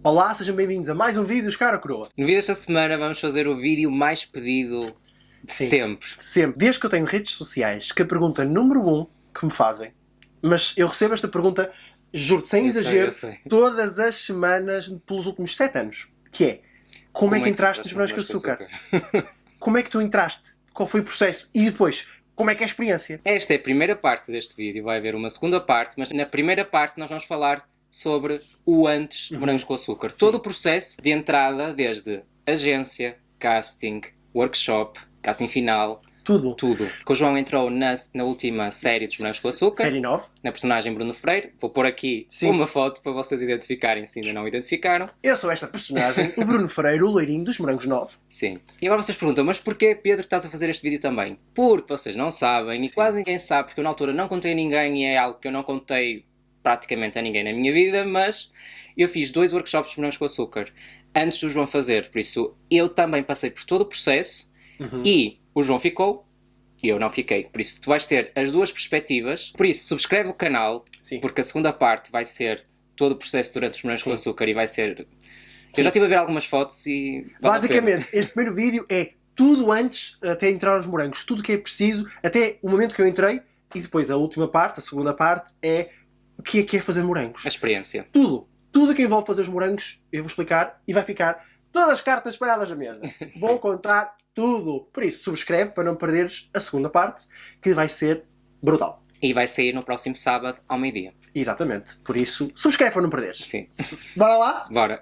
Olá, sejam bem-vindos a mais um vídeo dos Cara Coroa. No vídeo desta semana vamos fazer o vídeo mais pedido de sempre. Sempre. Desde que eu tenho redes sociais, que a pergunta número 1 que me fazem, mas eu recebo esta pergunta, juro-te, sem exagero, Eu sei. todas as semanas pelos últimos 7 anos, que é, como é que entraste nos Morangos com Açúcar? Como é que tu entraste? Qual foi o processo? E depois, como é que é a experiência? Esta é a primeira parte deste vídeo, vai haver uma segunda parte, mas na primeira parte nós vamos falar sobre o antes de Morangos com Açúcar. Sim. Todo o processo de entrada, desde agência, casting, workshop, casting final, Tudo. tudo. Porque o João entrou na última série dos Morangos com Açúcar, Série 9. na personagem Bruno Freire. Vou pôr aqui Sim. uma foto para vocês identificarem se ainda não identificaram. Eu sou esta personagem, o Bruno Freire, o loirinho dos Morangos 9. Sim. E agora vocês perguntam, mas porquê, Pedro, que estás a fazer este vídeo também? Porque vocês não sabem, e quase ninguém sabe, porque eu na altura não contei a ninguém, e é algo que eu não contei praticamente a ninguém na minha vida, mas eu fiz 2 workshops de Morangos com Açúcar antes do João fazer. Por isso, eu também passei por todo o processo, e o João ficou, e eu não fiquei. Por isso, tu vais ter as duas perspectivas. Por isso, subscreve o canal, Sim. porque a segunda parte vai ser todo o processo durante os Morangos Sim. com Açúcar, e vai ser... Eu já estive a ver algumas fotos e... vale a pena. Basicamente, este primeiro vídeo é tudo antes, até entrar nos morangos, tudo o que é preciso, até o momento que eu entrei, e depois a última parte, a segunda parte, é o que é fazer morangos. A experiência. Tudo. Tudo o que envolve fazer os morangos, eu vou explicar, e vai ficar todas as cartas espalhadas na mesa. Vou contar tudo. Por isso, subscreve para não perderes a segunda parte, que vai ser brutal. E vai sair no próximo sábado ao meio-dia. Exatamente. Por isso, subscreve para não perderes. Sim. Bora lá? Bora.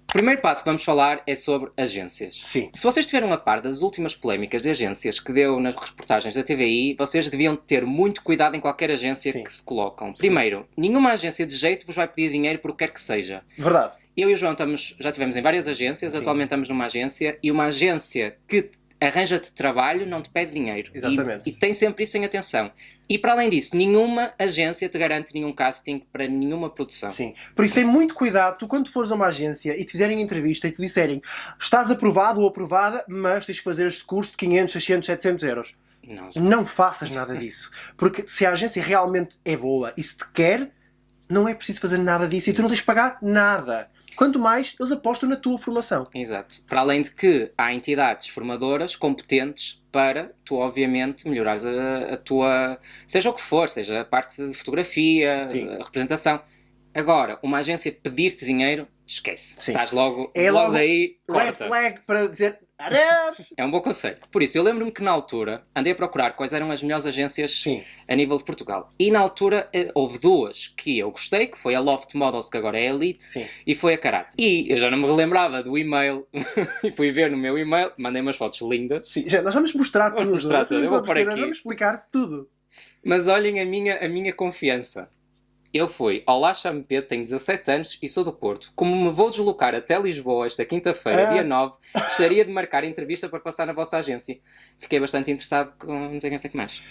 O primeiro passo que vamos falar é sobre agências. Sim. Se vocês estiveram a par das últimas polémicas de agências que deu nas reportagens da TVI, vocês deviam ter muito cuidado em qualquer agência Sim. que se colocam. Primeiro, nenhuma agência de jeito vos vai pedir dinheiro por o que quer que seja. Verdade. Eu e o João já estivemos em várias agências, Sim. atualmente estamos numa agência, e uma agência que arranja-te trabalho não te pede dinheiro. Exatamente. E tem sempre isso em atenção. E para além disso, nenhuma agência te garante nenhum casting para nenhuma produção. Sim. Por isso tem muito cuidado, tu quando fores a uma agência e te fizerem entrevista e te disserem estás aprovado ou aprovada, mas tens que fazer este curso de 500, 600, 700 euros. Não faças nada disso. Porque se a agência realmente é boa e se te quer, não é preciso fazer nada disso e tu não tens de pagar nada. Quanto mais, eles apostam na tua formação. Exato. Para além de que há entidades formadoras competentes para tu, obviamente, melhorares a tua... Seja o que for, seja a parte de fotografia, Sim. a representação. Agora, uma agência pedir-te dinheiro, esquece. Sim. Estás logo logo daí, Red corta. flag para dizer adeus. É um bom conselho. Por isso, eu lembro-me que na altura andei a procurar quais eram as melhores agências Sim. a nível de Portugal. E na altura houve 2 que eu gostei, que foi a Loft Models, que agora é Elite, Sim. e foi a Karate. E eu já não me relembrava do e-mail, e fui ver no meu e-mail, mandei umas fotos lindas. Sim. Gente, nós vamos mostrar Vamos tudo. mostrar Vocês tudo. não Eu vou estão a pôr perceber, aqui. vamos explicar tudo. Mas olhem a minha confiança. Eu fui, olá, chamo-me Pedro, tenho 17 anos e sou do Porto. Como me vou deslocar até Lisboa esta quinta-feira, dia 9, gostaria de marcar entrevista para passar na vossa agência. Fiquei bastante interessado com não sei o que mais.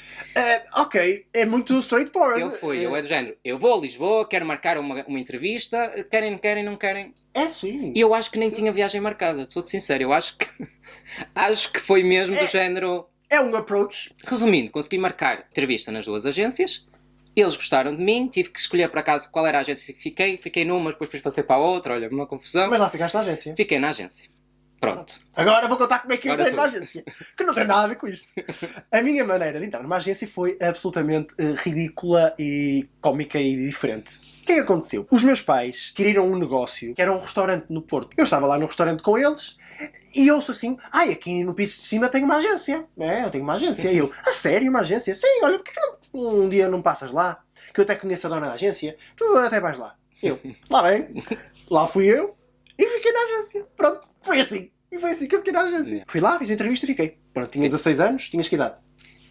Ok, é muito straightforward. Eu é do género, eu vou a Lisboa, quero marcar uma entrevista, querem, não querem, não querem. É sim. E eu acho que nem tinha viagem marcada, sou-te sincero, eu acho que foi mesmo do género... É um approach. Resumindo, consegui marcar entrevista nas 2 agências, eles gostaram de mim, tive que escolher por acaso qual era a agência que fiquei numa, depois passei para a outra, olha, uma confusão. Mas lá ficaste na agência. Fiquei na agência. Pronto. Agora vou contar como é que eu Agora entrei numa tu. agência. Que não tem nada a ver com isto. A minha maneira de entrar numa agência foi absolutamente ridícula e cómica e diferente. O que é que aconteceu? Os meus pais queriam um negócio, que era um restaurante no Porto. Eu estava lá no restaurante com eles e ouço assim, aqui no piso de cima tenho uma agência. Eu tenho uma agência. E eu, a sério, uma agência? Sim, olha, porque um dia não passas lá? Que eu até conheço a dona da agência. Tu até vais lá. Eu, lá bem. Lá fui eu e fiquei na agência. Pronto, foi assim. E foi assim que eu fiquei na agência. Fui lá, fiz a entrevista e fiquei. Pronto, tinha 16 anos, tinhas que idade?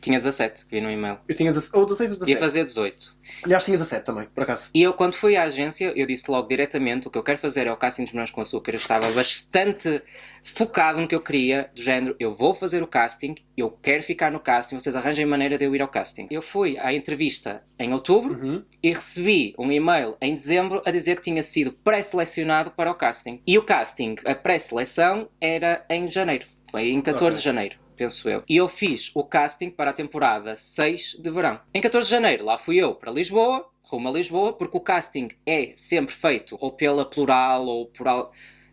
Tinha 17, vi no e-mail. Eu tinha 16 ou 17. Ia fazer 18. Aliás, tinha 17 também, por acaso. E eu, quando fui à agência, eu disse logo diretamente, o que eu quero fazer é o casting dos Morangos com Açúcar. Eu estava bastante focado no que eu queria, do género, eu vou fazer o casting, eu quero ficar no casting, vocês arranjem maneira de eu ir ao casting. Eu fui à entrevista em outubro e recebi um e-mail em dezembro a dizer que tinha sido pré-selecionado para o casting. E o casting, a pré-seleção, era em janeiro. Foi em 14 de janeiro. Penso eu. E eu fiz o casting para a temporada 6 de verão. Em 14 de janeiro, lá fui eu para Lisboa, rumo a Lisboa, porque o casting é sempre feito ou pela Plural ou por...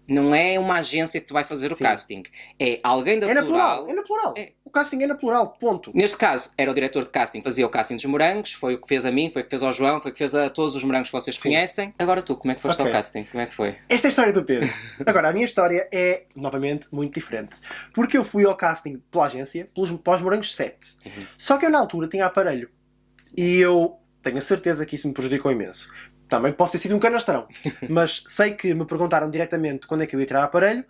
Não é uma agência que te vai fazer o Sim. casting. É alguém da É na Plural. plural, é na plural. É. O casting é na plural, ponto. Neste caso, era o diretor de casting que fazia o casting dos morangos, foi o que fez a mim, foi o que fez ao João, foi o que fez a todos os morangos que vocês Sim. conhecem. Agora tu, como é que foste Ok. ao casting? Como é que foi? Esta é a história do Pedro. Agora, a minha história é, novamente, muito diferente. Porque eu fui ao casting pela agência, para os Morangos 7. Uhum. Só que eu, na altura, tinha aparelho. E eu tenho a certeza que isso me prejudicou imenso. Também posso ter sido um canastrão. Mas sei que me perguntaram diretamente quando é que eu ia tirar aparelho.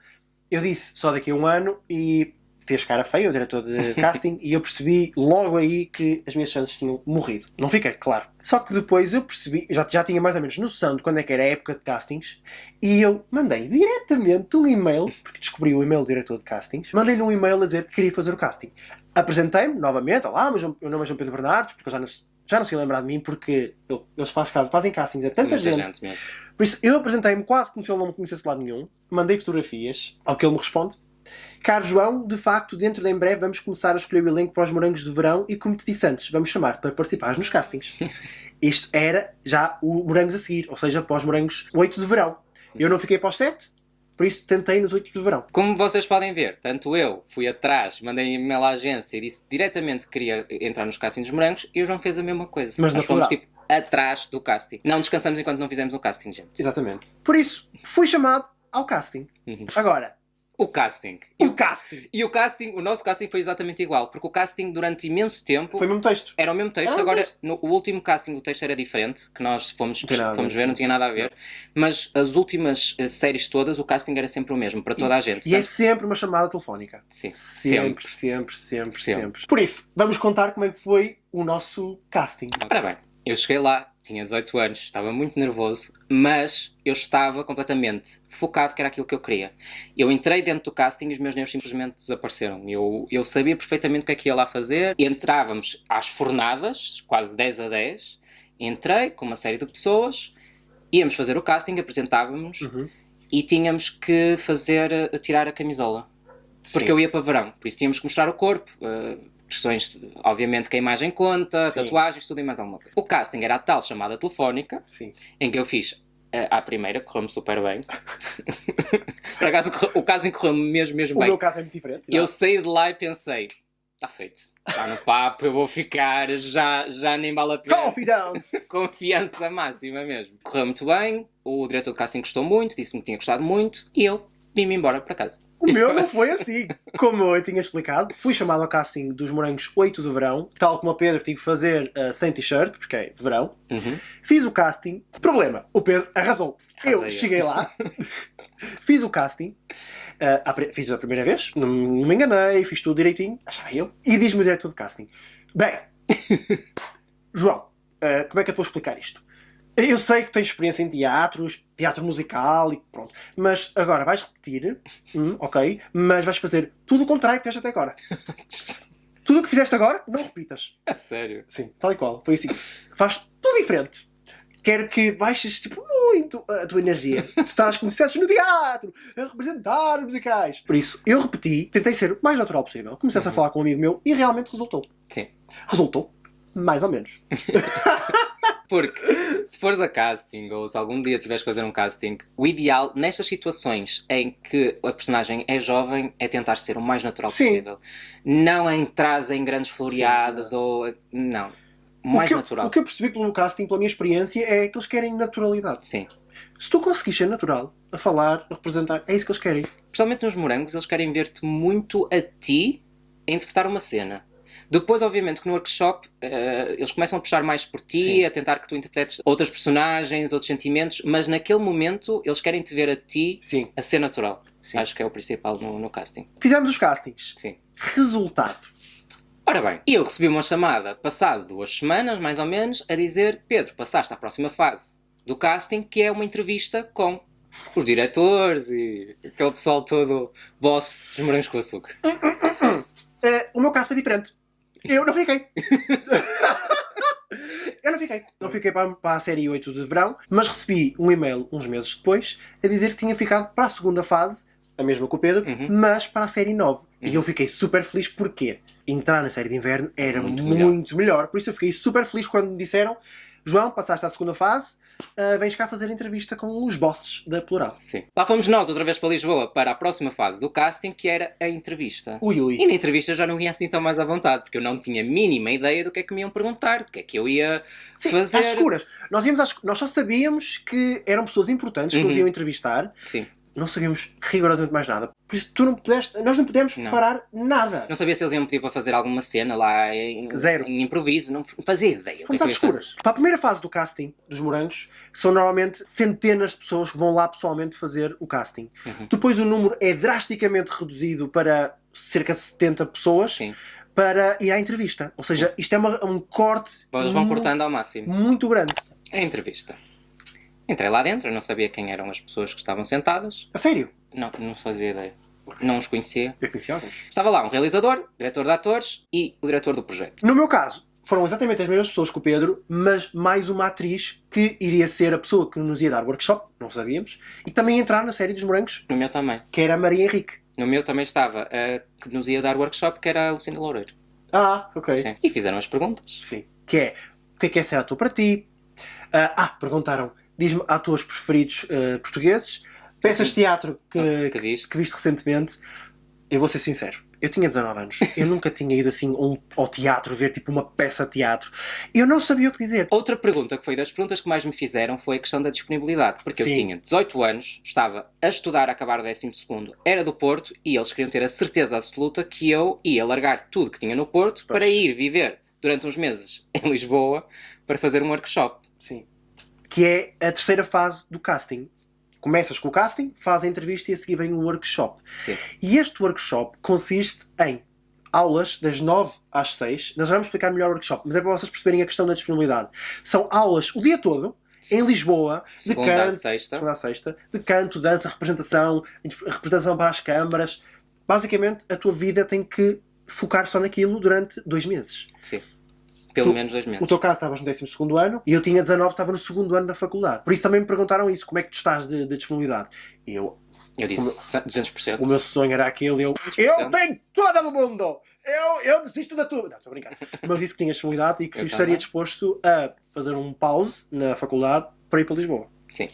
Eu disse só daqui a um ano e fez cara feia o diretor de casting e eu percebi logo aí que as minhas chances tinham morrido. Não fiquei, claro. Só que depois eu percebi, já tinha mais ou menos noção de quando é que era a época de castings e eu mandei diretamente um e-mail, porque descobri o e-mail do diretor de castings, mandei-lhe um e-mail a dizer que queria fazer o casting. Apresentei-me novamente, olá, mas o meu nome é João Pedro Bernardes, porque eu já não se ia lembrar de mim, porque eles fazem castings a tanta Muita gente. mesmo. Por isso, eu apresentei-me quase como se ele não me conhecesse de lado nenhum, mandei fotografias, ao que ele me responde. Caro João, de facto, dentro de em breve vamos começar a escolher o elenco para os morangos de verão e, como te disse antes, vamos chamar-te para participares nos castings. Isto era já o morangos a seguir, ou seja, para os morangos 8 de verão. Eu não fiquei para os 7, por isso tentei nos 8 de verão. Como vocês podem ver, tanto eu fui atrás, mandei e-mail à agência e disse diretamente que queria entrar nos castings dos morangos e o João fez a mesma coisa. Mas nós na fomos plural. tipo atrás do casting. Não descansamos enquanto não fizemos o casting, gente. Exatamente. Por isso, fui chamado ao casting. Uhum. Agora, O casting. o casting E o nosso casting foi exatamente igual, porque o casting durante imenso tempo foi o mesmo texto. era o mesmo texto. Era o Agora, texto. o último casting do texto era diferente, que nós fomos Não tem nada a ver, ver, não sim. tinha nada a ver. Mas as últimas séries todas, o casting era sempre o mesmo, para toda a gente. E é Portanto, sempre uma chamada telefónica. sim, Sempre, sempre. sempre. Por isso, vamos contar como é que foi o nosso casting. Ora bem, eu cheguei lá, tinha 18 anos, estava muito nervoso, mas eu estava completamente focado que era aquilo que eu queria. Eu entrei dentro do casting e os meus nervos simplesmente desapareceram. Eu sabia perfeitamente o que é que ia lá fazer. Entrávamos às fornadas, quase 10 a 10. Entrei com uma série de pessoas, íamos fazer o casting, apresentávamos Uhum. e tínhamos que tirar a camisola. Porque eu ia para verão, por isso tínhamos que mostrar o corpo. Questões, obviamente, que a imagem conta, Sim. tatuagens, tudo e mais alguma coisa. O casting era a tal chamada telefónica, Sim. em que eu fiz à primeira, correu-me super bem. Por acaso, o casting correu-me mesmo O bem. meu caso é muito diferente. Eu saí de lá e pensei, está feito, está no papo, eu vou ficar, já nem vale a pena. Confidence! Confiança máxima mesmo. Correu muito bem, o diretor de casting gostou muito, disse-me que tinha gostado muito, e eu vim-me embora para casa. O meu não foi assim. Como eu tinha explicado, fui chamado ao casting dos morangos 8 de verão. Tal como o Pedro, tive que fazer sem t-shirt, porque é verão. Uhum. Fiz o casting. Problema, o Pedro arrasou. Arrasei Eu eu. cheguei lá, fiz o casting. Fiz a primeira vez, não me enganei, fiz tudo direitinho, achava eu. E diz-me o diretor de casting: bem, João, como é que eu te vou explicar isto? Eu sei que tens experiência em teatro musical e pronto, mas agora vais repetir, ok, mas vais fazer tudo o contrário que fizeste até agora. Tudo o que fizeste agora, não repitas. A sério? Sim, tal e qual, foi assim. Faz tudo diferente. Quero que baixes tipo, muito a tua energia. Tu estás como se estivesses no teatro, a representar os musicais. Por isso, eu repeti, tentei ser o mais natural possível. Comecei a falar com um amigo meu e realmente resultou. Sim. Resultou, mais ou menos. Porque se fores a casting ou se algum dia tiveres que fazer um casting, o ideal nestas situações em que a personagem é jovem é tentar ser o mais natural Sim. possível. Não entrar em grandes floreadas ou... Não. O mais natural. O que eu percebi pelo meu casting, pela minha experiência, é que eles querem naturalidade. Sim. Se tu conseguires ser natural, a falar, a representar, é isso que eles querem. Especialmente nos morangos, eles querem ver-te muito a ti a interpretar uma cena. Depois, obviamente, que no workshop eles começam a puxar mais por ti, Sim. a tentar que tu interpretes outras personagens, outros sentimentos, mas naquele momento eles querem te ver a ti Sim. a ser natural. Sim. Acho que é o principal no casting. Fizemos os castings. Sim. Resultado. Ora bem, eu recebi uma chamada passado 2 semanas, mais ou menos, a dizer: Pedro, passaste à próxima fase do casting, que é uma entrevista com os diretores e aquele pessoal todo boss dos morangos com açúcar. O meu caso foi diferente. Eu não fiquei. Eu não fiquei. Não fiquei para a série 8 de verão, mas recebi um e-mail uns meses depois a dizer que tinha ficado para a segunda fase, a mesma com o Pedro, Uhum. mas para a série 9. E Uhum. eu fiquei super feliz porque entrar na série de inverno era Muito muito melhor. Por isso eu fiquei super feliz quando me disseram: João, passaste à segunda fase, vens cá fazer entrevista com os bosses da Plural. Sim. Lá fomos nós outra vez para Lisboa para a próxima fase do casting, que era a entrevista. Ui, ui. E na entrevista já não ia assim tão mais à vontade, porque eu não tinha a mínima ideia do que é que me iam perguntar, do que é que eu ia Sim, fazer. às escuras. Nós só sabíamos que eram pessoas importantes que nos iam entrevistar. Sim. Não sabíamos rigorosamente mais nada. Por isso nós não pudemos preparar nada. Não sabia se eles iam pedir para fazer alguma cena lá Zero. em improviso, não fazia ideia. Fomos às escuras. Para a primeira fase do casting dos morangos, são normalmente centenas de pessoas que vão lá pessoalmente fazer o casting. Depois o número é drasticamente reduzido para cerca de 70 pessoas. Sim. Para ir à entrevista. Ou seja, isto é um corte Eles vão cortando ao máximo. Muito grande. A entrevista. Entrei lá dentro, eu não sabia quem eram as pessoas que estavam sentadas. A sério? Não fazia ideia. Não os conhecia. Eu conheci alguns. Estava lá um realizador, diretor de atores e o diretor do projeto. No meu caso, foram exatamente as mesmas pessoas que o Pedro, mas mais uma atriz que iria ser a pessoa que nos ia dar workshop, não sabíamos, e também entrar na série dos morangos, No meu também. que era a Maria Henrique. No meu também estava a que nos ia dar workshop, que era a Lucinda Loureiro. Ah, ok. Sim. E fizeram as perguntas. Sim. Que é ser ator para ti? Perguntaram, diz-me atores preferidos portugueses, peças de teatro que viste recentemente. Eu vou ser sincero, eu tinha 19 anos, eu nunca tinha ido assim ao teatro ver tipo uma peça de teatro. Eu não sabia o que dizer. Outra pergunta que foi das perguntas que mais me fizeram foi a questão da disponibilidade, porque Sim. eu tinha 18 anos, estava a estudar a acabar o 12º, era do Porto e eles queriam ter a certeza absoluta que eu ia largar tudo que tinha no Porto para ir viver durante uns meses em Lisboa para fazer um workshop. Sim. Que é a terceira fase do casting. Começas com o casting, fazes a entrevista e a seguir vem um workshop. Sim. E este workshop consiste em aulas das 9 às 6. Nós vamos explicar melhor o workshop, mas é para vocês perceberem a questão da disponibilidade. São aulas o dia todo, Sim. em Lisboa, Segunda a sexta, de canto, dança, representação para as câmaras. Basicamente, a tua vida tem que focar só naquilo durante 2 meses. Sim. Pelo menos 2 meses. No teu caso, estavas no 12º ano e eu tinha 19, estava no 2º ano da faculdade. Por isso também me perguntaram isso, como é que tu estás de disponibilidade? E eu disse 200%. O meu sonho era aquele, eu tenho toda do mundo! Eu desisto da tudo! Não, estou a brincar. Mas disse que tinha disponibilidade e que estaria disposto a fazer um pause na faculdade para ir para Lisboa. Sim.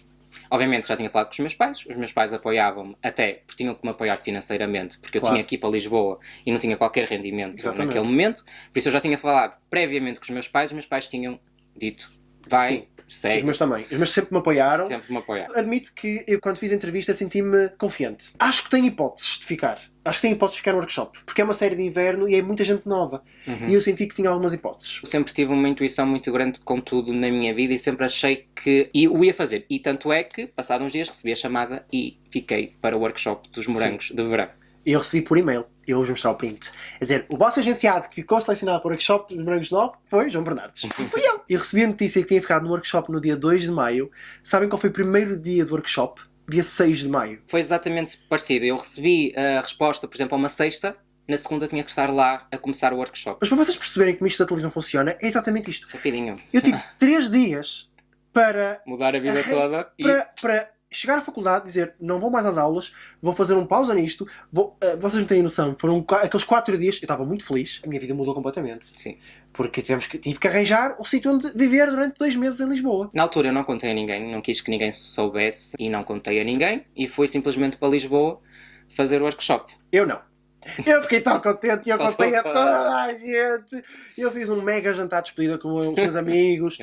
Obviamente já tinha falado com os meus pais apoiavam-me, até porque tinham que me apoiar financeiramente, porque eu tinha que ir para Lisboa e não tinha qualquer rendimento naquele momento, por isso eu já tinha falado previamente com os meus pais tinham dito, vai, Sim. segue. Os meus também. Os meus sempre me apoiaram. Sempre me apoiaram. Admito que eu, quando fiz a entrevista, senti-me confiante. Acho que tem hipóteses de ficar. Acho que tem hipóteses de ficar no workshop. Porque é uma série de inverno e é muita gente nova. E eu senti que tinha algumas hipóteses. Eu sempre tive uma intuição muito grande com tudo na minha vida e sempre achei que o ia fazer. E tanto é que, passados uns dias, recebi a chamada e fiquei para o workshop dos morangos de verão. E eu recebi por e-mail. Eu vou mostrar o print. Quer dizer, o vosso agenciado que ficou selecionado para o workshop dos morangos 9 foi João Bernardes. Fui eu. Eu recebi a notícia que tinha ficado no workshop no dia 2 de maio. Sabem qual foi o primeiro dia do workshop? Dia 6 de maio. Foi exatamente parecido. Eu recebi a resposta, por exemplo, a uma sexta. Na segunda tinha que estar lá a começar o workshop. Mas para vocês perceberem como isto da televisão funciona, é exatamente isto. Rapidinho. Eu tive 3 dias para... Mudar a vida toda e... Para chegar à faculdade, dizer, não vou mais às aulas, vou fazer um pausa nisto, vocês não têm noção, foram aqueles 4 dias, eu estava muito feliz, a minha vida mudou completamente. Sim. Porque tive que arranjar um sítio onde viver durante 2 meses em Lisboa. Na altura eu não contei a ninguém, não quis que ninguém soubesse e não contei a ninguém e fui simplesmente para Lisboa fazer o workshop. Eu não. Eu fiquei tão contente e eu contei a toda a gente. Eu fiz um mega jantar de despedida com os meus amigos.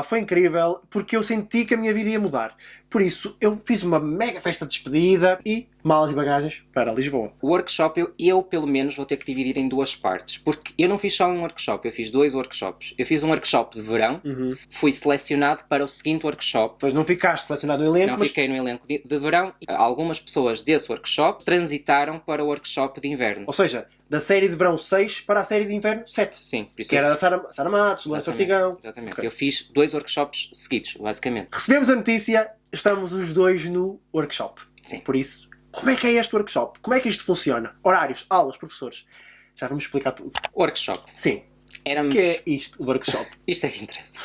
Foi incrível porque eu senti que a minha vida ia mudar. Por isso, eu fiz uma mega festa de despedida e malas e bagagens para Lisboa. O workshop, eu pelo menos vou ter que dividir em 2 partes, porque eu não fiz só um workshop, eu fiz 2 workshops. Eu fiz um workshop de verão, fui selecionado para o seguinte workshop. Pois não ficaste selecionado no elenco, Não fiquei no elenco de verão. Algumas pessoas desse workshop transitaram para o workshop de inverno. Ou seja, da série de verão 6 para a série de inverno 7. Sim, por isso que era da Sara Matos, do Lance Ortigão. Exatamente. Okay. Eu fiz 2 workshops seguidos, basicamente. Recebemos a notícia, estamos os 2 no workshop. Sim. Por isso, como é que é este workshop? Como é que isto funciona? Horários, aulas, professores. Já vamos explicar tudo. Workshop. Sim. Éramos... O que é isto, o workshop? Isto é que interessa.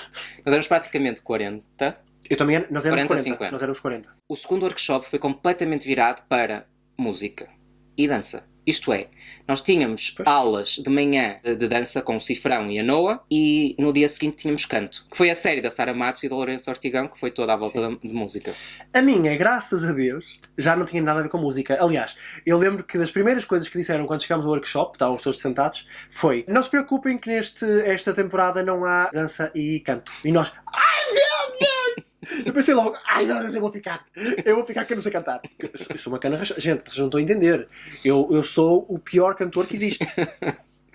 Nós éramos praticamente 40. Eu também, nós éramos 40. 50. Nós éramos 40. O segundo workshop foi completamente virado para música e dança. Isto é, nós tínhamos aulas de manhã de dança com o Cifrão e a Noa e no dia seguinte tínhamos canto, que foi a série da Sara Matos e do Lourenço Ortigão, que foi toda à volta de música. A minha, graças a Deus, já não tinha nada a ver com música. Aliás, eu lembro que das primeiras coisas que disseram quando chegámos ao workshop, estávamos todos sentados, foi: não se preocupem que esta temporada não há dança e canto. E nós, ai meu Deus! Eu pensei logo, ai meu Deus, eu vou ficar que eu não sei cantar. Eu sou uma cana rachada. Gente, vocês não estão a entender. Eu sou o pior cantor que existe.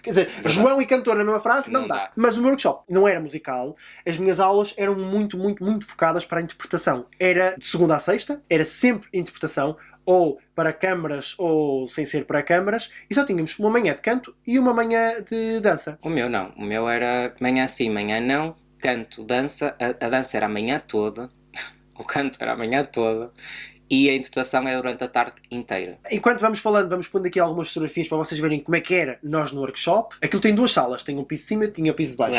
Quer dizer, João e cantor na mesma frase, não dá. Mas o meu workshop não era musical. As minhas aulas eram muito, muito, muito focadas para a interpretação. Era de segunda a sexta, era sempre interpretação, ou para câmaras ou sem ser para câmaras, e só tínhamos uma manhã de canto e uma manhã de dança. O meu não. O meu era manhã sim, manhã não. Canto, dança. A dança era a manhã toda. O canto era a manhã toda. E a interpretação é durante a tarde inteira. Enquanto vamos falando, vamos pondo aqui algumas fotografias para vocês verem como é que era nós no workshop. Aquilo tem duas salas, tem um piso de cima e tinha um piso de baixo.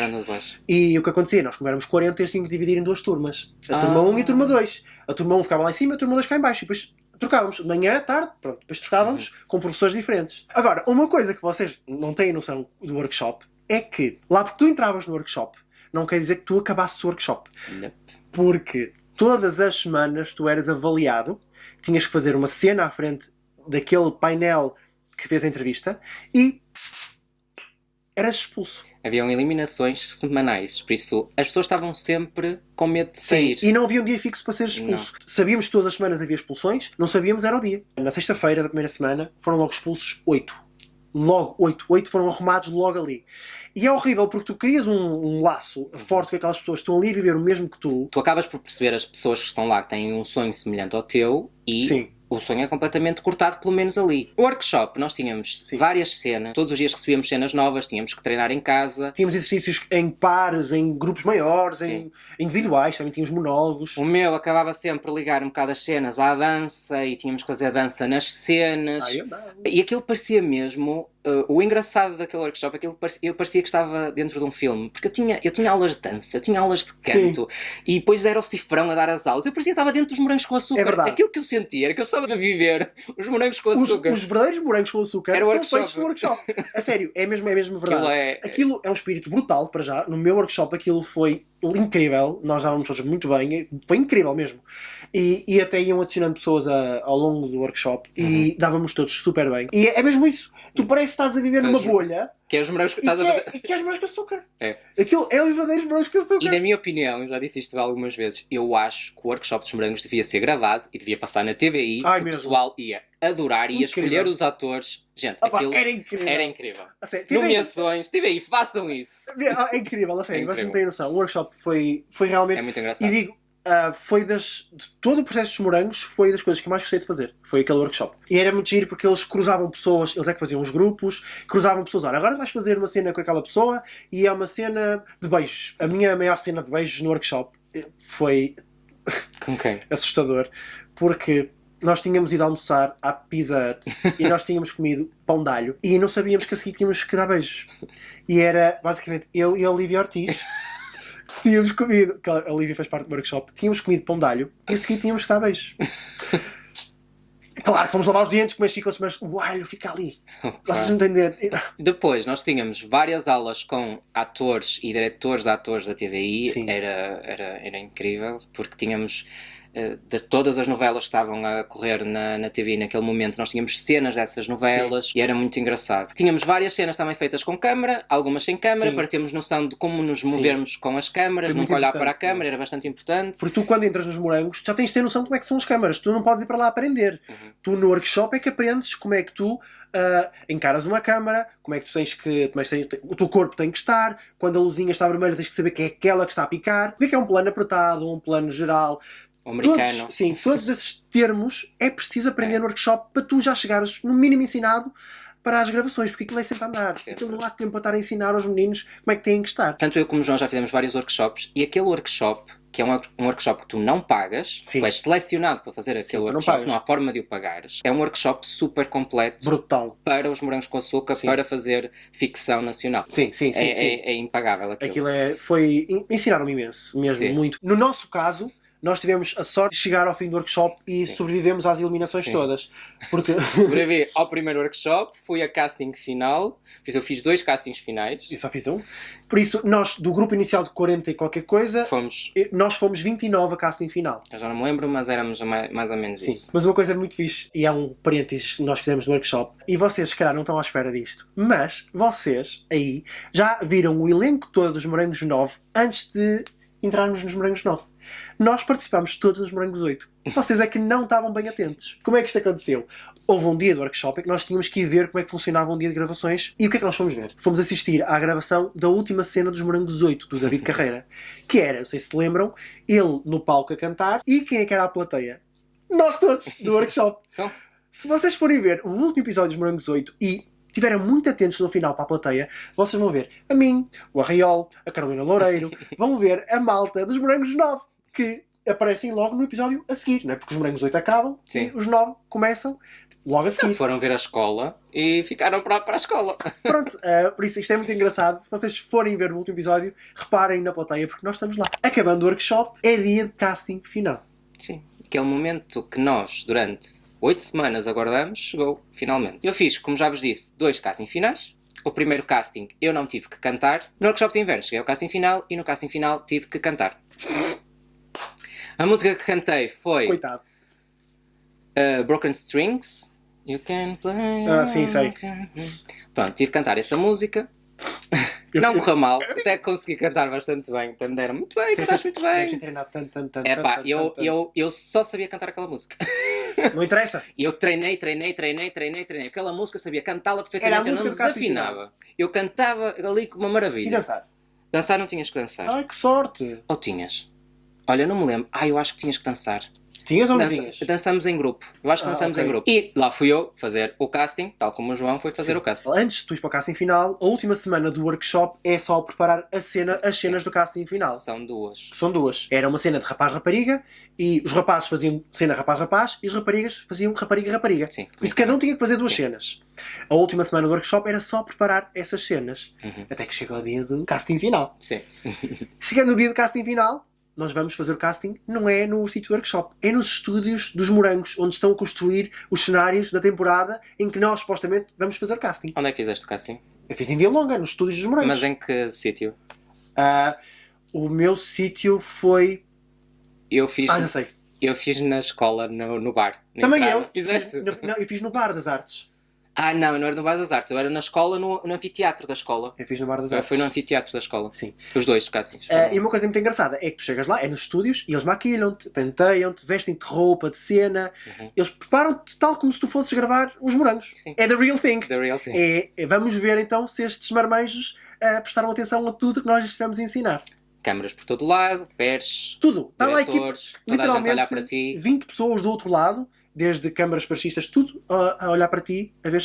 E o que acontecia? Nós, como éramos 40, eles tinham que dividir em duas turmas. A turma 1 e a turma 2. A turma 1 ficava lá em cima, a turma 2 cá em baixo. E depois trocávamos, de manhã, à tarde, pronto. Depois trocávamos com professores diferentes. Agora, uma coisa que vocês não têm noção do workshop é que, lá porque tu entravas no workshop, não quer dizer que tu acabasses o workshop. Não. Porque todas as semanas tu eras avaliado, tinhas que fazer uma cena à frente daquele painel que fez a entrevista e eras expulso. Haviam eliminações semanais, por isso as pessoas estavam sempre com medo de sair. Sim, e não havia um dia fixo para ser expulso. Não. Sabíamos que todas as semanas havia expulsões, não sabíamos era o dia. Na sexta-feira da primeira semana foram logo expulsos 8. Logo 8. 8 foram arrumados logo ali. E é horrível porque tu crias um laço forte com aquelas pessoas que estão ali a viver o mesmo que tu. Tu acabas por perceber as pessoas que estão lá que têm um sonho semelhante ao teu e... Sim. O sonho é completamente cortado, pelo menos ali. O workshop, nós tínhamos várias cenas. Todos os dias recebíamos cenas novas, tínhamos que treinar em casa. Tínhamos exercícios em pares, em grupos maiores, em individuais, também tínhamos monólogos. O meu acabava sempre por ligar um bocado as cenas à dança e tínhamos que fazer dança nas cenas. E aquilo parecia mesmo... o engraçado daquele workshop, eu parecia que estava dentro de um filme, porque eu tinha aulas de dança, tinha aulas de canto, e depois era o Cifrão a dar as aulas. Eu parecia que estava dentro dos morangos com açúcar. É verdade. Aquilo que eu sentia era que eu estava a viver os morangos com açúcar. Os verdadeiros morangos com açúcar são feitos no workshop. A sério, é mesmo verdade. Aquilo é um espírito brutal, para já. No meu workshop aquilo foi incrível, nós dávamos todos muito bem, foi incrível mesmo. E até iam adicionando pessoas ao longo do workshop e dávamos todos super bem. E é mesmo isso. Tu parece que estás a viver numa bolha. Que é os morangos que estás a fazer. E que é os morangos com açúcar. Aquilo é os verdadeiros morangos com açúcar. E na minha opinião, já disse isto algumas vezes, eu acho que o workshop dos morangos devia ser gravado e devia passar na TVI. O pessoal ia adorar, ia escolher os atores. Gente, aquilo era incrível. Era incrível. Nomeações, TVI, façam isso. É incrível, a sério, vocês não têm noção. O workshop foi realmente... É muito engraçado. E digo, foi de todo o processo dos morangos, foi das coisas que mais gostei de fazer. Foi aquele workshop. E era muito giro porque eles cruzavam pessoas, eles é que faziam os grupos, cruzavam pessoas. Olha, agora vais fazer uma cena com aquela pessoa e é uma cena de beijos. A minha maior cena de beijos no workshop foi com quem? Assustador, porque nós tínhamos ido almoçar à Pizza Hut e nós tínhamos comido pão de alho e não sabíamos que a seguir tínhamos que dar beijos. E era basicamente eu e a Olivia Ortiz. Tínhamos comido, a Olivia faz parte do workshop, tínhamos comido pão de alho e a seguir tínhamos que dar beijos. Claro que fomos lavar os dentes, comer chicles, mas o alho fica ali. Vocês não entendem. Depois nós tínhamos várias aulas com atores e diretores de atores da TVI. Era incrível, porque tínhamos de todas as novelas que estavam a correr na TV naquele momento, nós tínhamos cenas dessas novelas e era muito engraçado. Tínhamos várias cenas também feitas com câmara, algumas sem câmara, para termos noção de como nos movermos com as câmaras, nunca olhar para a câmara, era bastante importante. Porque tu, quando entras nos morangos, já tens de ter noção de como é que são as câmaras, tu não podes ir para lá aprender. Tu no workshop é que aprendes como é que tu encaras uma câmara, como é que tu tens que... o teu corpo tem que estar, quando a luzinha está vermelha tens que saber que é aquela que está a picar, o que é um plano apertado, um plano geral... americano. Todos esses termos é preciso aprender no workshop para tu já chegares no mínimo ensinado para as gravações, porque aquilo é sempre a andar. Então não há tempo para estar a ensinar aos meninos como é que têm que estar. Tanto eu como o João já fizemos vários workshops e aquele workshop, que é um workshop que tu não pagas, tu és selecionado para fazer aquele workshop, não há forma de o pagares. É um workshop super completo. Brutal. Para os morangos com açúcar, para fazer ficção nacional. É impagável aquilo. Ensinaram-me imenso, mesmo muito. No nosso caso, nós tivemos a sorte de chegar ao fim do workshop e Sim. sobrevivemos às eliminações Sim. todas. Porque Sobrevivi ao primeiro workshop, fui a casting final, por isso eu fiz 2 castings finais. eu só fiz um. Por isso, nós, do grupo inicial de 40 e qualquer coisa, Fomos, nós fomos 29 a casting final. eu já não me lembro, mas éramos mais ou menos Sim, isso. mas uma coisa muito fixe, e há um parênteses que nós fizemos no workshop, e vocês, se calhar, não estão à espera disto, mas vocês, aí, já viram o elenco todo dos Morangos 9 antes de entrarmos nos Morangos 9. Nós participámos todos nos Morangos 8. Vocês é que não estavam bem atentos. Como é que isto aconteceu? Houve um dia do workshop em que nós tínhamos que ir ver como é que funcionava um dia de gravações. E o que é que nós fomos ver? Fomos assistir à gravação da última cena dos Morangos 8, do David Carreira. Que era, não sei se lembram, ele no palco a cantar. E quem é que era a plateia? Nós todos, do workshop. Então, Se vocês forem ver o último episódio dos Morangos 8 e estiverem muito atentos no final para a plateia, vocês vão ver a mim, o Arraiol, a Carolina Loureiro, vão ver a malta dos Morangos 9, que aparecem logo no episódio a seguir, não é? Porque os Morangos 8 acabam Sim. e os 9 começam logo a seguir. foram ver a escola e ficaram para a escola. Pronto, por isso isto é muito engraçado. Se vocês forem ver o último episódio, reparem na plateia, porque nós estamos lá. Acabando o workshop, é dia de casting final. Sim, aquele momento que nós, durante 8 semanas, aguardamos, chegou finalmente. Eu fiz, como já vos disse, 2 castings finais. O primeiro casting eu não tive que cantar. No workshop de inverno cheguei ao casting final e no casting final tive que cantar. A música que cantei foi Coitado. Broken Strings. You can play. Sim, sei. Pronto, tive que cantar essa música. Não correu mal, até consegui cantar bastante bem. Até me deram muito bem, cantaste muito Deves ter bem. treinado tanto. É pá, eu só sabia cantar aquela música. Não interessa. E eu treinei. Aquela música eu sabia cantá-la perfeitamente, eu não música do casting desafinava. Eu cantava ali com uma E maravilha. dançar. Dançar não tinhas que dançar. Ai, que sorte. Ou tinhas? Olha, não me lembro. Eu acho que tinhas que dançar. Tinhas ou não tinhas? Dançamos em grupo. Eu acho que dançamos ok. em grupo. E lá fui eu fazer o casting, tal como o João foi fazer Sim. o casting. Antes de tu ir para o casting final, a última semana do workshop é só preparar as cenas do casting final. São 2. São 2. Era uma cena de rapaz-rapariga e os rapazes faziam cena rapaz-rapaz e as raparigas faziam rapariga-rapariga. Sim. Por isso cada um tinha que fazer 2 Sim. cenas. A última semana do workshop era só preparar essas cenas. Uhum. Até que chega o dia do casting final. Sim. Chegando o dia do casting final, nós vamos fazer o casting, não é no sítio workshop, é nos estúdios dos Morangos, onde estão a construir os cenários da temporada em que nós, supostamente, vamos fazer casting. Onde é que fizeste o casting? Eu fiz em Via Longa, nos estúdios dos Morangos. Mas em que sítio? O meu sítio foi... Eu fiz, já sei. eu fiz na escola, no bar. na Também entrada. eu. Fizeste? Não, eu fiz no Bar das Artes. Não, eu não era no Bar das Artes. Eu era na escola, no anfiteatro da escola. Eu fiz no Bar das Eu Artes. fui no anfiteatro da escola. Sim. Os 2 castings. E uma coisa muito engraçada é que tu chegas lá, é nos estúdios, e eles maquilham-te, penteiam-te, vestem-te roupa de cena, Uhum. eles preparam-te tal como se tu fosses gravar os Morangos. Sim. É the real thing. The real thing. Vamos ver então se estes marmanjos prestaram atenção a tudo que nós lhes estivemos a ensinar. Câmaras por todo lado, pés, Tudo. Está lá a equipe, diretores, toda a gente a olhar para ti. 20 pessoas do outro lado, desde câmaras parchistas, tudo a olhar para ti, a ver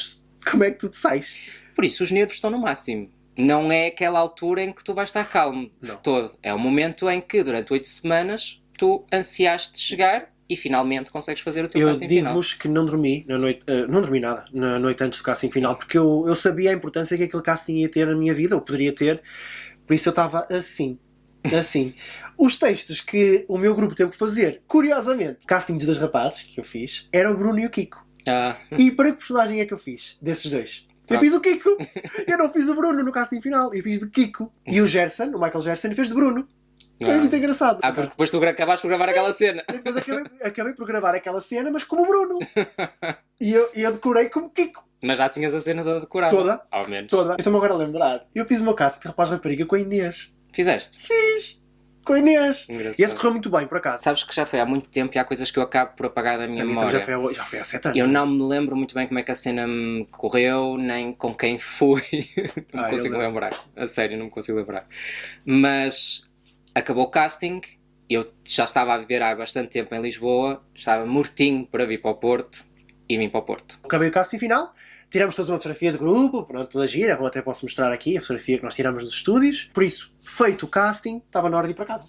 como é que tu te sais. Por isso, os nervos estão no máximo. Não é aquela altura em que tu vais estar calmo de Não. todo. É o momento em que, durante 8 semanas, tu ansiaste chegar e finalmente consegues fazer o teu Eu casting final. digo-vos que não dormi na noite, não dormi nada na noite antes do casting final, porque eu sabia a importância que aquele casting ia ter na minha vida, ou poderia ter, por isso eu estava assim. Os textos que o meu grupo teve que fazer, curiosamente, castings dos rapazes que eu fiz, era o Bruno e o Kiko. E para que personagem é que eu fiz desses dois? Eu fiz o Kiko! Eu não fiz o Bruno no casting final, eu fiz de Kiko. E o Gerson, o Michael Gerson, fez de Bruno. É muito engraçado. Porque depois tu acabaste por gravar aquela cena. Depois acabei por gravar aquela cena, mas como Bruno. E eu decorei como Kiko. Mas já tinhas a cena toda decorada. Toda. Ao menos. Toda. Eu estou-me agora a lembrar. Eu fiz o meu casting de rapaz-rapariga com a Inês. Fizeste? Com a Inês. Engraçado. E esse correu muito bem, por acaso. Sabes que já foi há muito tempo e há coisas que eu acabo por apagar da minha A mim memória. também já foi há 7 anos. Eu não me lembro muito bem como é que a cena me correu, nem com quem fui. Não me consigo eu não. lembrar. A sério, não me consigo lembrar. Mas acabou o casting. Eu já estava a viver há bastante tempo em Lisboa. Estava mortinho para vir para o Porto. E vim para o Porto. Acabei o casting final. Tiramos todos uma fotografia de grupo, pronto, toda gira. Eu até posso mostrar aqui a fotografia que nós tiramos dos estúdios. Por isso, feito o casting, estava na hora de ir para casa.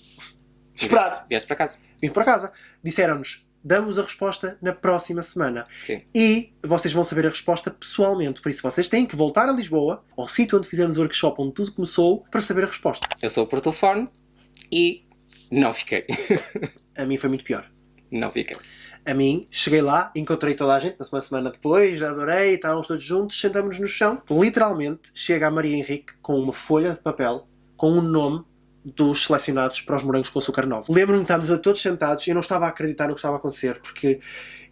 Esperar. Vieste para casa. Vim para casa. Disseram-nos, damos a resposta na próxima semana. Sim. E vocês vão saber a resposta pessoalmente. Por isso, vocês têm que voltar a Lisboa, ao sítio onde fizemos o workshop, onde tudo começou, para saber a resposta. Eu sou por telefone e não fiquei. A mim foi muito pior. Não fica. A mim, cheguei lá, encontrei toda a gente, uma semana depois, adorei, estávamos todos juntos, sentamos-nos no chão. Literalmente, chega a Maria Henrique com uma folha de papel, com o nome dos selecionados para os morangos com açúcar 9. Lembro-me de estarmos todos sentados e eu não estava a acreditar no que estava a acontecer, porque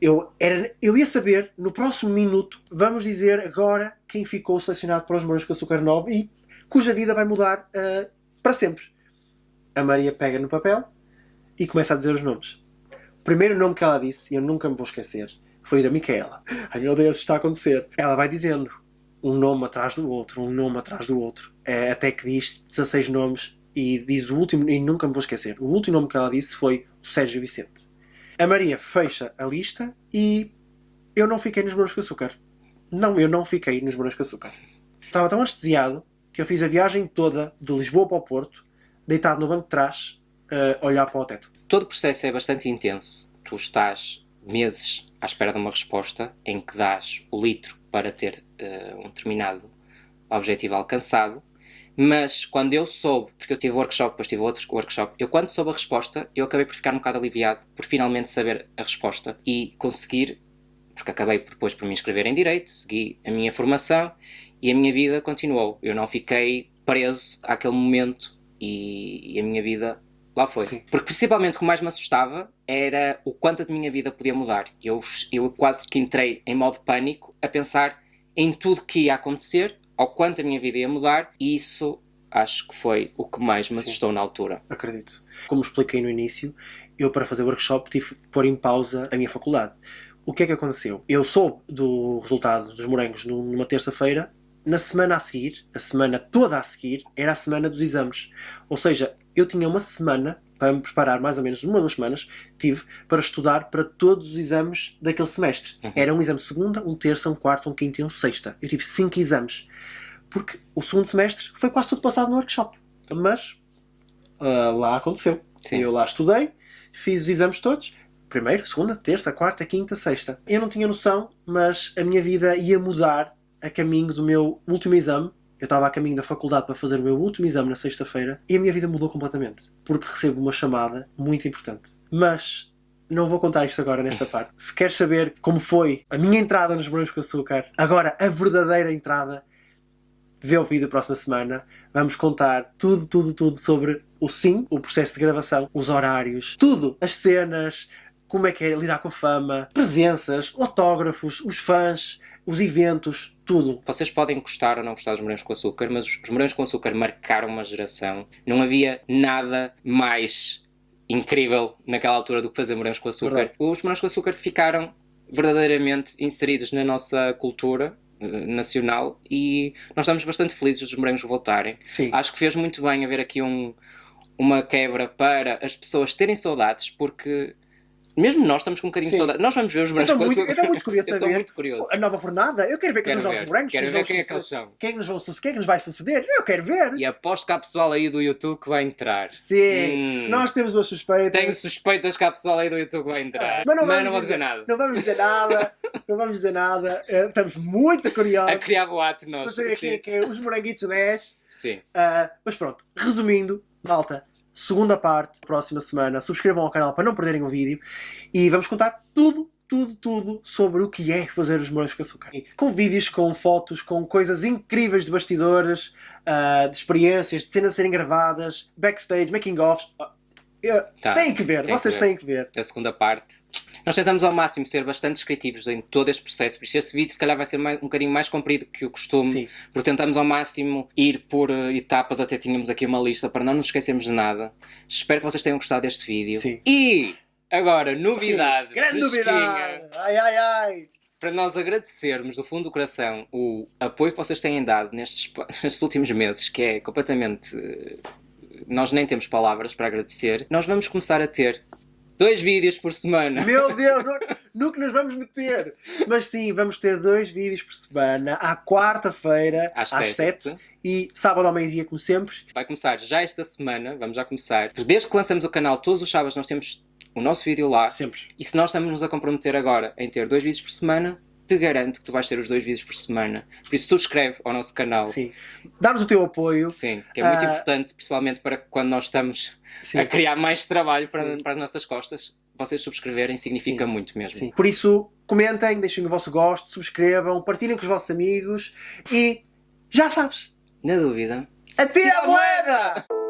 eu ia saber, no próximo minuto, vamos dizer agora quem ficou selecionado para os morangos com açúcar 9 e cuja vida vai mudar para sempre. A Maria pega no papel e começa a dizer os nomes. O primeiro nome que ela disse, e eu nunca me vou esquecer, foi o da Micaela. Ai meu Deus, isto está a acontecer. Ela vai dizendo um nome atrás do outro, um nome atrás do outro, até que diz 16 nomes e diz o último, e nunca me vou esquecer, o último nome que ela disse foi o Sérgio Vicente. A Maria fecha a lista e eu não fiquei nos morangos com açúcar. Não, eu não fiquei nos morangos com açúcar. Estava tão anestesiado que eu fiz a viagem toda de Lisboa para o Porto, deitado no banco de trás, a olhar para o teto. Todo o processo é bastante intenso. Tu estás meses à espera de uma resposta em que dás o litro para ter um determinado objetivo alcançado. Mas quando eu soube, porque eu tive workshop, depois tive outro workshop, eu quando soube a resposta, eu acabei por ficar um bocado aliviado por finalmente saber a resposta e conseguir, porque acabei depois por me inscrever em Direito, segui a minha formação e a minha vida continuou. Eu não fiquei preso àquele momento e a minha vida lá foi. Sim. Porque principalmente o que mais me assustava era o quanto a minha vida podia mudar. Eu quase que entrei em modo pânico a pensar em tudo que ia acontecer, ao quanto a minha vida ia mudar, e isso acho que foi o que mais me assustou na altura. Acredito. Como expliquei no início, eu para fazer o workshop tive que pôr em pausa a minha faculdade. O que é que aconteceu? Eu soube do resultado dos morangos numa terça-feira. Na semana a seguir, a semana toda a seguir, era a semana dos exames. Ou seja, eu tinha uma semana para me preparar, mais ou menos 1 ou 2 semanas, tive para estudar para todos os exames daquele semestre. Era um exame de segunda, um terça, um quarto, um quinto e um sexta. Eu tive 5 exames. Porque o segundo semestre foi quase tudo passado no workshop. Mas lá aconteceu. Sim. Eu lá estudei, fiz os exames todos. Primeiro, segunda, terça, quarta, quinta, sexta. Eu não tinha noção, mas a minha vida ia mudar a caminho do meu último exame. Eu estava a caminho da faculdade para fazer o meu último exame na sexta-feira e a minha vida mudou completamente. Porque recebo uma chamada muito importante. Mas não vou contar isto agora nesta parte. Se queres saber como foi a minha entrada nos morangos com açúcar, agora a verdadeira entrada, vê o vídeo da próxima semana. Vamos contar tudo sobre o processo de gravação, os horários, tudo, as cenas, como é que é lidar com a fama, presenças, autógrafos, os fãs, os eventos, tudo. Vocês podem gostar ou não gostar dos morangos com açúcar, mas os morangos com açúcar marcaram uma geração. Não havia nada mais incrível naquela altura do que fazer morangos com açúcar. Verdade. Os morangos com açúcar ficaram verdadeiramente inseridos na nossa cultura nacional e nós estamos bastante felizes dos morangos voltarem. Sim. Acho que fez muito bem haver aqui uma quebra para as pessoas terem saudades, porque mesmo nós estamos com um bocadinho de Sim. saudade. Nós vamos ver os morangos com açúcar. Eu estou muito curioso Eu para estou ver muito curioso. a nova fornada. Eu quero ver quem Quero são os novos ver. morangos. Quero ver quem é que eles são. Quem é que nos vai suceder? Eu quero ver. E aposto que há pessoal aí do YouTube que vai entrar. Sim. Nós temos uma suspeita. Tenho suspeitas que há pessoal aí do YouTube que vai entrar. Mas não Mas vamos não vou dizer nada. Não vamos dizer nada. Não vamos dizer nada. Estamos muito curiosos. A criar boato Para nós. saber quem é que é os moranguitos 10. Sim. Mas pronto. Resumindo, malta. Segunda parte, próxima semana. Subscrevam ao canal para não perderem o vídeo. E vamos contar tudo sobre o que é fazer os morangos com açúcar. Com vídeos, com fotos, com coisas incríveis de bastidores, de experiências, de cenas a serem gravadas, backstage, making-offs. Têm que ver, vocês têm que ver. A segunda parte. Nós tentamos ao máximo ser bastante descritivos em todo este processo, por isso esse vídeo se calhar vai ser um bocadinho mais comprido que o costume, Sim. porque tentamos ao máximo ir por etapas, até tínhamos aqui uma lista para não nos esquecermos de nada. Espero que vocês tenham gostado deste vídeo. Sim. E agora, novidade. Sim. Grande fresquinha, novidade! Ai! para nós agradecermos do fundo do coração o apoio que vocês têm dado nestes últimos meses, que é completamente... Nós nem temos palavras para agradecer. Nós vamos começar a ter 2 vídeos por semana. Meu Deus, no que nos vamos meter? Mas sim, vamos ter 2 vídeos por semana, à quarta-feira, às 7 e sábado ao meio-dia, como sempre. Vai começar já esta semana, vvamos já começar. Desde que lançamos o canal, todos os sábados nós temos o nosso vídeo lá. Sempre. E se nós estamos-nos a comprometer agora em ter 2 vídeos por semana, te garanto que tu vais ter os 2 vídeos por semana. Por isso subscreve ao nosso canal. Sim. Dá-nos o teu apoio. Sim, que é muito importante, principalmente para quando nós estamos Sim. a criar mais trabalho para, Sim. para as nossas costas. Vocês subscreverem significa Sim. muito mesmo. Sim. Por isso, comentem, deixem o vosso gosto, subscrevam, partilhem com os vossos amigos e já sabes, Na dúvida. atira a moeda!